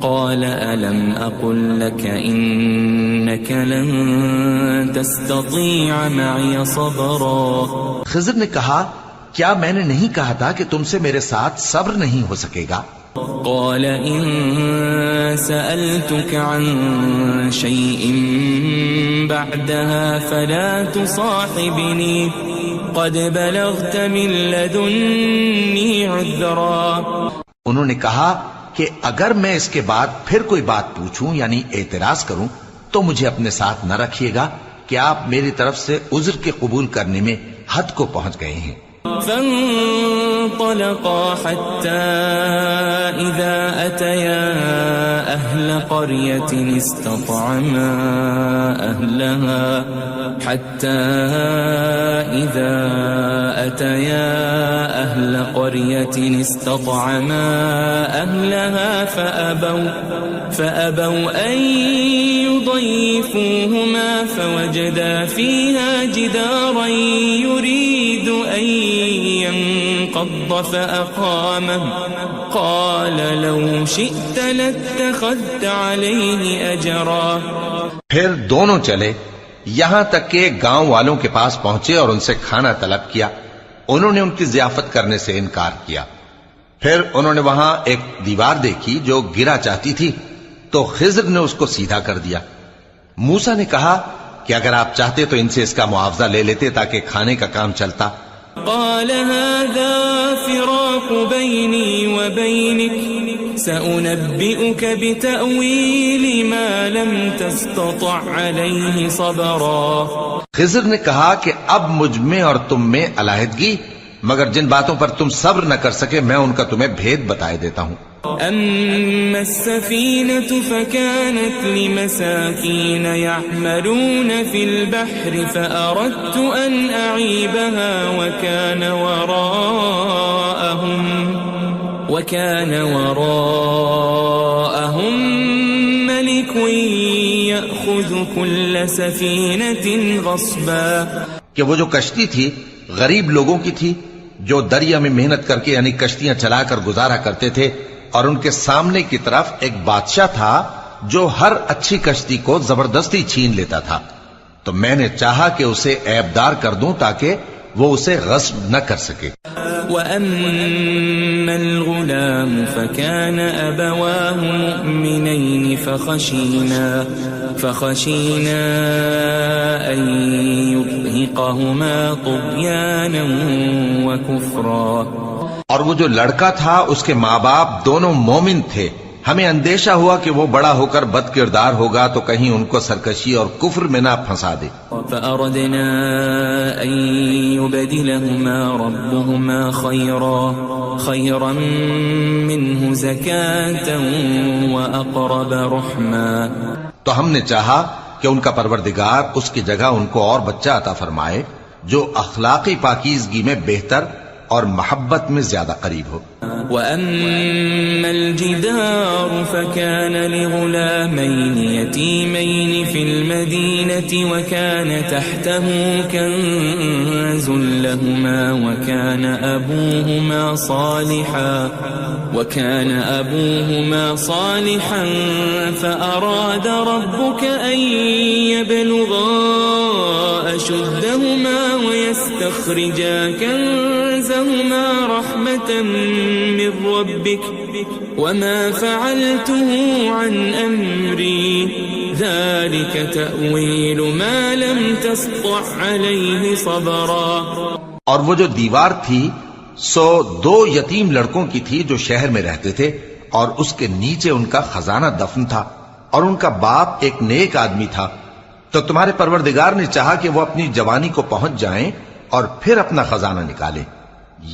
قال ألم أقل لك إنك لن تستطيع معي صبرا. خضر نے کہا کیا میں نے نہیں کہا تھا کہ تم سے میرے ساتھ صبر نہیں ہو سکے گا؟ قال إن سألتك عن شيء بعدها فلا تصاحبني قد بلغت من لدني عذرا. انہوں نے کہا کہ اگر میں اس کے بعد پھر کوئی بات پوچھوں یعنی اعتراض کروں تو مجھے اپنے ساتھ نہ رکھیے گا کہ آپ میری طرف سے عذر کے قبول کرنے میں حد کو پہنچ گئے ہیں. فانطلقا حتى إذا أتيا أهل قرية استطعما أهلها فأبوا أن يضيفوهما فوجدا فيها جدارا يريد أن ينقض فأقامه قال لو شئت لاتخذت عليه أجرا. پھر دونوں چلے یہاں تک کہ گاؤں والوں کے پاس پہنچے اور ان سے کھانا طلب کیا. انہوں نے ان کی ضیافت کرنے سے انکار کیا. پھر انہوں نے وہاں ایک دیوار دیکھی جو گرا چاہتی تھی تو خضر نے اس کو سیدھا کر دیا. موسیٰ نے کہا کہ اگر آپ چاہتے تو ان سے اس کا معاوضہ لے لیتے تاکہ کھانے کا کام چلتا. قال هذا فراق بيني وبينك سأنبئك بتأويل ما لم تستطع عليه صبرا. خضر نے کہا کہ اب مجھ میں اور تم میں علیحدگی، مگر جن باتوں پر تم صبر نہ کر سکے میں ان کا تمہیں بھید بتائے دیتا ہوں. أما السفينة فكانت لمساكين يعملون في البحر فأردت أن أعيبها وكان وراءهم ملك يأخذ كل سفينة غصبا. کہ وہ جو کشتی تھی غریب لوگوں کی تھی جو دریا میں محنت کر کے یعنی کشتیاں چلا کر گزارا کرتے تھے، اور ان کے سامنے کی طرف ایک بادشاہ تھا جو ہر اچھی کشتی کو زبردستی چھین لیتا تھا. تو میں نے چاہا کہ اسے عیبدار کر دوں تاکہ وہ اسے غصب نہ کر سکے. وَأَمَّا الْغُلَامُ فَكَانَ أَبَوَاهُ مُؤْمِنَيْنِ فَخَشِينَا أَن يُرْهِقَهُمَا طُغْيَانًا وَكُفْرًا. اور وہ جو لڑکا تھا اس کے ماں باپ دونوں مومن تھے. ہمیں اندیشہ ہوا کہ وہ بڑا ہو کر بد کردار ہوگا تو کہیں ان کو سرکشی اور کفر میں نہ پھنسا دے. فأردنا أن يبدلهما ربهما خيرا منه زكاة وأقرب رحما. تو ہم نے چاہا کہ ان کا پروردگار اس کی جگہ ان کو اور بچہ عطا فرمائے جو اخلاقی پاکیزگی میں بہتر اور محبت میں زیادہ قریب ہو. وَأَمَّا الْجِدَارُ فَكَانَ لِغُلَامَيْنِ يَتِيمَيْنِ فِي الْمَدِينَةِ وَكَانَ تَحْتَهُ كَنْزٌ لَهُمَا وَكَانَ أَبُوهُمَا صَالِحًا فَأَرَادَ رَبُّكَ أَن يَبْلُغَا أَشُدَّهُمَا وَيَسْتَخْرِجَا كَنزَهُمَا رَحْمَةً من ربك وما فعلته عن أمري ذلك تأويل ما لم تسطع عليه صبرا. اور وہ جو دیوار تھی سو دو یتیم لڑکوں کی تھی جو شہر میں رہتے تھے اور اس کے نیچے ان کا خزانہ دفن تھا اور ان کا باپ ایک نیک آدمی تھا. تو تمہارے پروردگار نے چاہا کہ وہ اپنی جوانی کو پہنچ جائیں اور پھر اپنا خزانہ نکالے.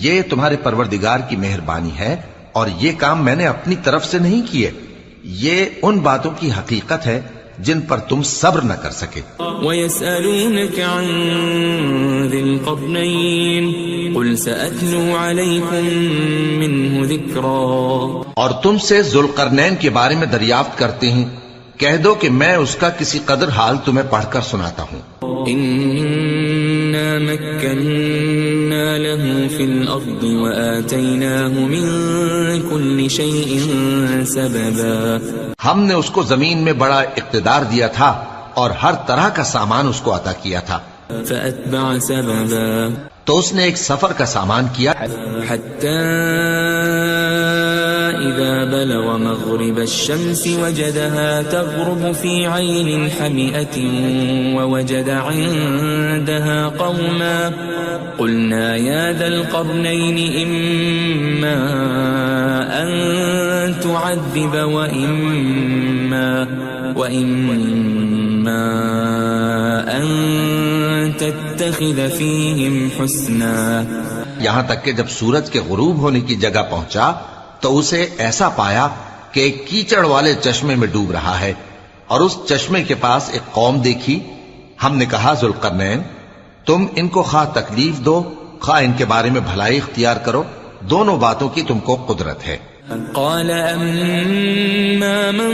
یہ تمہارے پروردگار کی مہربانی ہے اور یہ کام میں نے اپنی طرف سے نہیں کیے. یہ ان باتوں کی حقیقت ہے جن پر تم صبر نہ کر سکے. وَيَسْأَلُونَكَ عَنْ ذِي الْقَرْنَيْنِ قُلْ سَأَتْلُو عَلَيْكُمْ مِنْهُ ذِكْرًا. اور تم سے ذوالقرنین کے بارے میں دریافت کرتے ہیں، کہہ دو کہ میں اس کا کسی قدر حال تمہیں پڑھ کر سناتا ہوں. إِنَّا مَكَّنَّا لَهُ فِي الْأَرْضِ وَآتَيْنَاهُ مِن كُلِّ شَيْءٍ سَبَبًا. ہم نے اس کو زمین میں بڑا اقتدار دیا تھا اور ہر طرح کا سامان اس کو عطا کیا تھا. فَأَتْبَعَ سَبَبًا. تو اس نے ایک سفر کا سامان کیا حَتَّى إِذَا بَلَغَ مَغْرِبَ الشَّمْسِ وَجَدَهَا تَغْرُبُ فِي عَيْنٍ حَمِئَةٍ وَوَجَدَ عِندَهَا قَوْمًا قُلْنَا يَا ذَا الْقَرْنَيْنِ إِمَّا أَن تُعَذِّبَ وَإِمَّا أَن تَتَّخِذَ فِيهِمْ حُسْنًا. یہاں تک کہ جب سورج کے غروب ہونے کی جگہ پہنچا تو اسے ایسا پایا کہ ایک کیچڑ والے چشمے میں ڈوب رہا ہے اور اس چشمے کے پاس ایک قوم دیکھی. ہم نے کہا ذوالقرنین تم ان کو خواہ تکلیف دو خواہ ان کے بارے میں بھلائی اختیار کرو، دونوں باتوں کی تم کو قدرت ہے. قال أما من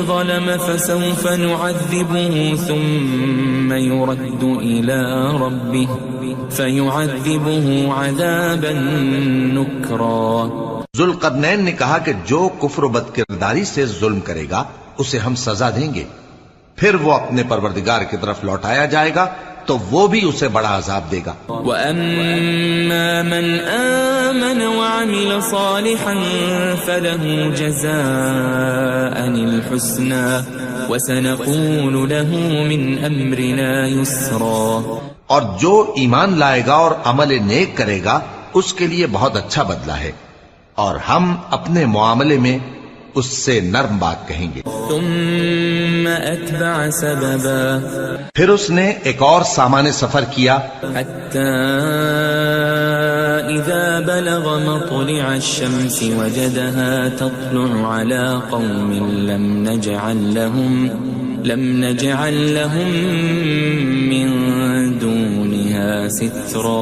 ظلم فسوف نعذبه ثم يرد إلى ربه فيعذبه عذابا نكرا. ذوالقرنین نے کہا کہ جو کفر و بد کرداری سے ظلم کرے گا اسے ہم سزا دیں گے، پھر وہ اپنے پروردگار کی طرف لوٹایا جائے گا تو وہ بھی اسے بڑا عذاب دے گا۔ وَأَمَّا مَنْ آمَنَ وَعَمِلَ صَالِحًا فَلَهُ جَزَاءً الْحُسْنَى وَسَنَقُولُ لَهُ مِنْ أَمْرِنَا يُسْرًا، اور جو ایمان لائے گا اور عمل نیک کرے گا اس کے لیے بہت اچھا بدلہ ہے، اور ہم اپنے معاملے میں اس سے نرم بات کہیں گے۔ ثُمَّ أَتْبَعَ سَبَبًا، پھر اس نے ایک اور سامان سفر کیا، حَتَّى إِذَا بَلَغَ مَطْلِعَ الشَّمْسِ وَجَدَهَا تَطْلُعُ عَلَى قَوْمٍ لَمْ نَجْعَلْ لَهُم مِّن دُونِهَا سِتْرًا،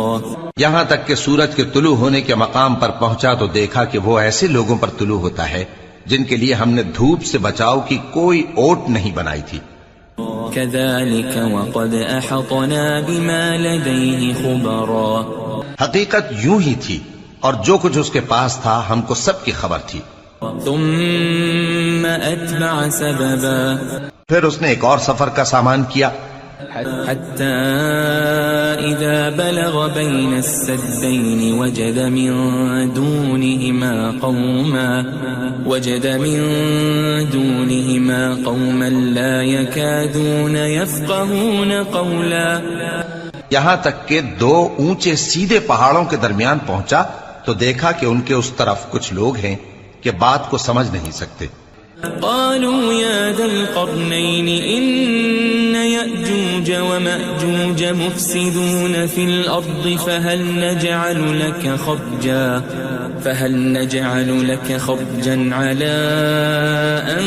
یہاں تک کہ سورج کے طلوع ہونے کے مقام پر پہنچا تو دیکھا کہ وہ ایسے لوگوں پر طلوع ہوتا ہے جن کے لیے ہم نے دھوپ سے بچاؤ کی کوئی اوٹ نہیں بنائی تھی۔ كَذَلِكَ وَقَدْ أَحَطْنَا بِمَا لَدَيْهِ خُبَرًا، حقیقت یوں ہی تھی اور جو کچھ اس کے پاس تھا ہم کو سب کی خبر تھی۔ ثُمَّ أَتْبَعَ سَبَبًا، پھر اس نے ایک اور سفر کا سامان کیا، حَتَّى إِذَا بَلَغَ بَيْنَ السَّدَّيْنِ وَجَدَ مِن دُونِهِمَا قَوْمًا لَا يَكَادُونَ يَفْقَهُونَ قَوْلًا، یہاں تک کہ دو اونچے سیدھے پہاڑوں کے درمیان پہنچا تو دیکھا کہ ان کے اس طرف کچھ لوگ ہیں کہ بات کو سمجھ نہیں سکتے۔ قالوا يا ذا القرنين إن يأجوج ومأجوج مفسدون في الأرض فهل نجعل لك خرجا على أن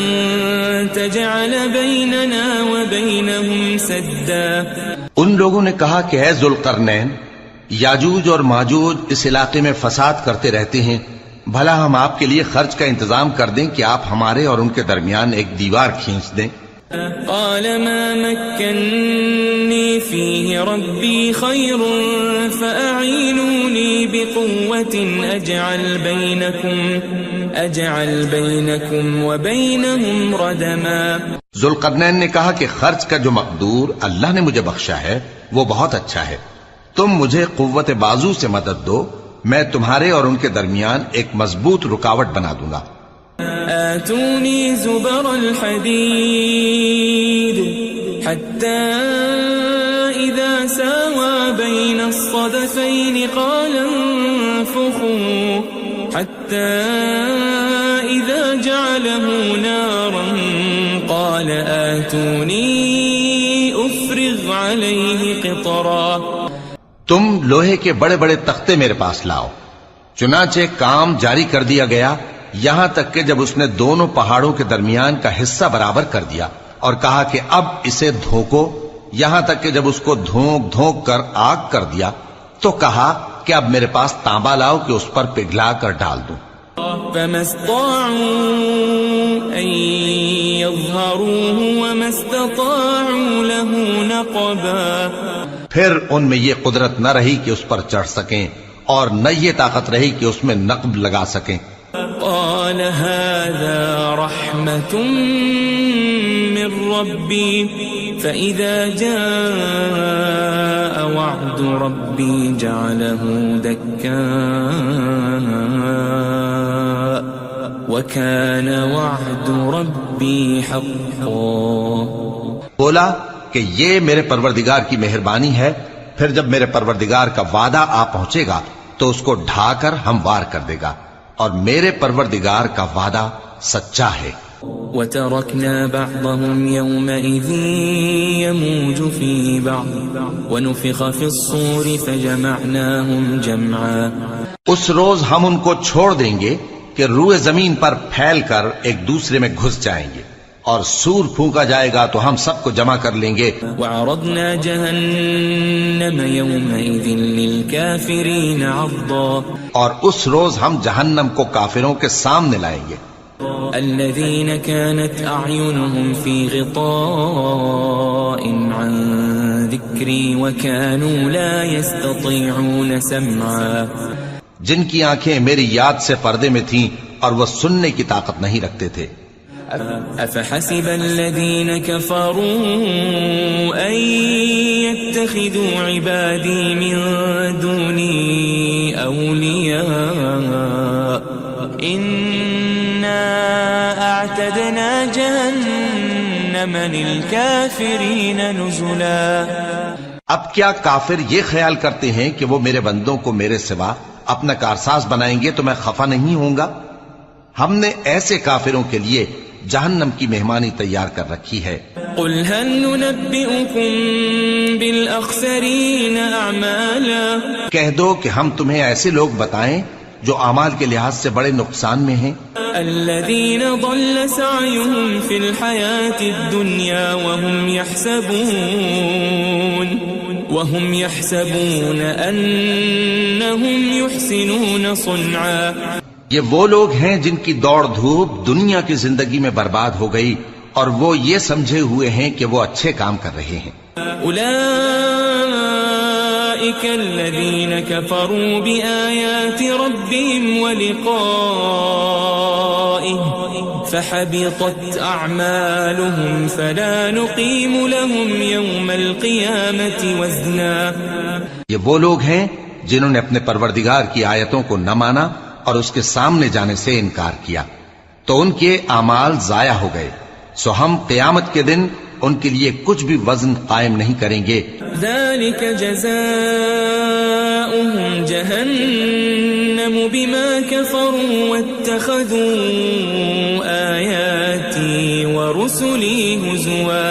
تجعل بيننا وبينهم سدا۔ ان لوگوں نے کہا کہ اے ذوالقرنین، یاجوج اور ماجوج اس علاقے میں فساد کرتے رہتے ہیں، بھلا ہم آپ کے لیے خرچ کا انتظام کر دیں کہ آپ ہمارے اور ان کے درمیان ایک دیوار کھینچ دیں۔ قال ما مكنني فيه ربي خير فأعينوني بقوة أجعل بينكم وبينهم ردما۔ ذوالقرنین نے کہا کہ خرچ کا جو مقدور اللہ نے مجھے بخشا ہے وہ بہت اچھا ہے، تم مجھے قوت بازو سے مدد دو، میں تمہارے اور ان کے درمیان ایک مضبوط رکاوٹ بنا دوں گا۔ آتونی زبر الحدید حتی اذا ساوى بین الصدفین قال انفخوا حتی اذا جعله نارا قال آتونی افرغ علیہ قطرا۔ تم لوہے کے بڑے بڑے تختے میرے پاس لاؤ۔ چنانچہ کام جاری کر دیا گیا، یہاں تک کہ جب اس نے دونوں پہاڑوں کے درمیان کا حصہ برابر کر دیا اور کہا کہ اب اسے دھوکو، یہاں تک کہ جب اس کو دھونک دھونک کر آگ کر دیا تو کہا کہ اب میرے پاس تانبا لاؤ کہ اس پر پگھلا کر ڈال دوں۔ فما استطاعوا ان يظهروه وما استطاعوا له نقبا، پھر ان میں یہ قدرت نہ رہی کہ اس پر چڑھ سکیں اور نہ یہ طاقت رہی کہ اس میں نقب لگا سکیں۔ قال هذا رحمة من ربي فإذا جاء وعد ربي جعله دكاء وكان وعد ربي حقا۔ بولا کہ یہ میرے پروردگار کی مہربانی ہے، پھر جب میرے پروردگار کا وعدہ آ پہنچے گا تو اس کو ڈھا کر ہموار کر دے گا، اور میرے پروردگار کا وعدہ سچا ہے۔ وَتَرَكْنَا بَعْضَهُمْ يَوْمَئِذٍ يَمُوجُ فِي بَعْضٍ وَنُفِخَ فِي الصُّورِ فَجَمَعْنَاهُمْ جَمْعًا۔ اس روز ہم ان کو چھوڑ دیں گے کہ روئے زمین پر پھیل کر ایک دوسرے میں گھس جائیں گے، اور سور پھونکا جائے گا تو ہم سب کو جمع کر لیں گے۔ وَعَرَضْنَا جَهَنَّمَ يَوْمَئِذٍ لِلْكَافِرِينَ عَرْضًا، اور اس روز ہم جہنم کو کافروں کے سامنے لائیں گے۔ الَّذِينَ كَانَتْ أَعْيُنُهُمْ فِي غِطَاءٍ عَنْ ذِكْرِي وَكَانُوا لَا يَسْتَطِيعُونَ سَمْعًا۔ جن کی آنکھیں میری یاد سے پردے میں تھیں اور وہ سننے کی طاقت نہیں رکھتے تھے. أفحسب الذين كفروا أن يتخذوا عبادي من دوني أولياء إنا أعتدنا جهنم للكافرين نزلا. اب کیا کافر یہ خیال کرتے ہیں کہ وہ میرے بندوں کو میرے سوا اپنا کارساز بنائیں گے تو میں خفا نہیں ہوں گا؟ ہم نے ایسے کافروں کے لیے جہنم کی مہمانی تیار کر رکھی ہے. قل هل ننبئكم بالأخسرين أعمالا. کہہ دو کہ ہم تمہیں ایسے لوگ بتائیں جو اعمال کے لحاظ سے بڑے نقصان میں ہیں. الذين ضل سعيهم في الحياة الدنيا وهم يحسبون أنهم يحسنون صنعا. یہ وہ لوگ ہیں جن کی دوڑ دھوپ دنیا کی زندگی میں برباد ہو گئی اور وہ یہ سمجھے ہوئے ہیں کہ وہ اچھے کام کر رہے ہیں. أولئك الذين كفروا بآيات ربهم ولقائه فحبطت أعمالهم فلا نقيم لهم يوم القيامة وزنا. یہ وہ لوگ ہیں جنہوں نے اپنے پروردگار کی آیتوں کو نہ مانا اور اس کے سامنے جانے سے انکار کیا تو ان کے اعمال ضائع ہو گئے، سو ہم قیامت کے دن ان کے لیے کچھ بھی وزن قائم نہیں کریں گے. ذلك جزاؤهم جهنم بما كفروا واتخذوا آياتي ورسلي هزوا.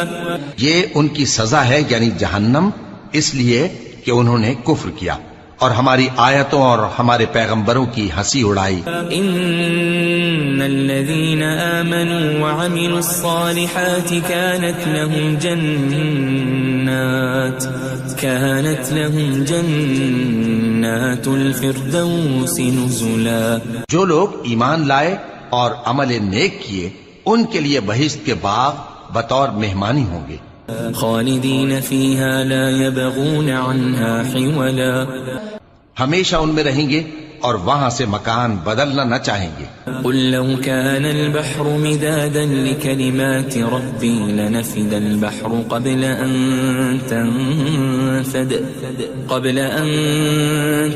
یہ ان کی سزا ہے یعنی جہنم، اس لیے کہ انہوں نے کفر کیا اور ہماری آیتوں اور ہمارے پیغمبروں کی ہنسی اڑائی. ان الذين آمنوا وعملوا الصالحات كانت لهم جنات الفردوس نزلا. جو لوگ ایمان لائے اور عمل نیک کیے ان کے لیے بہشت کے باغ بطور مہمانی ہوں گے. خالدین فیہا لا یبغون عنہا حولا. ہمیشہ ان میں رہیں گے اور وہاں سے مکان بدلنا نہ چاہیں گے. قل لو كان البحر مدادا لكلمات ربي لنفد البحر قبل أن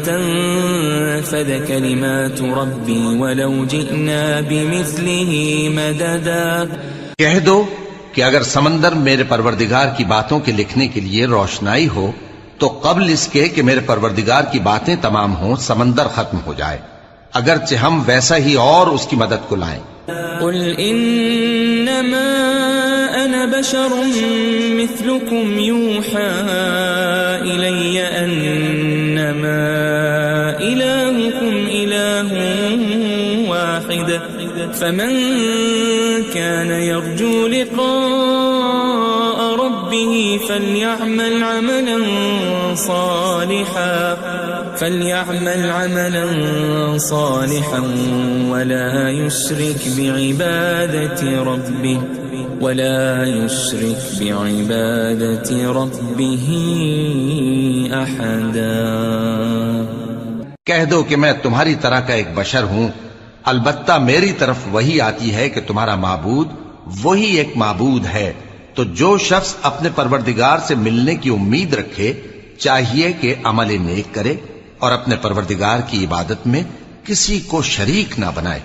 تنفد كلمات ربي ولو جئنا بمثله مددا. کہہ دو کہ اگر سمندر میرے پروردگار کی باتوں کے لکھنے کے لیے روشنائی ہو تو قبل اس کے کہ میرے پروردگار کی باتیں تمام ہوں سمندر ختم ہو جائے، اگرچہ ہم ویسا ہی اور اس کی مدد کو لائیں. قل انما انا بشر مثلكم يوحى الي انما الهكم اله واحد فمن كان يرجو لقاء ربه فليعمل عملا صالحا ولا يشرك بعبادة ربه أحدا. کہہ دو کہ میں تمہاری طرح کا ایک بشر ہوں، البتہ میری طرف وہی آتی ہے کہ تمہارا معبود وہی ایک معبود ہے. تو جو شخص اپنے پروردگار سے ملنے کی امید رکھے چاہیے کہ عمل نیک کرے اور اپنے پروردگار کی عبادت میں کسی کو شریک نہ بنائے.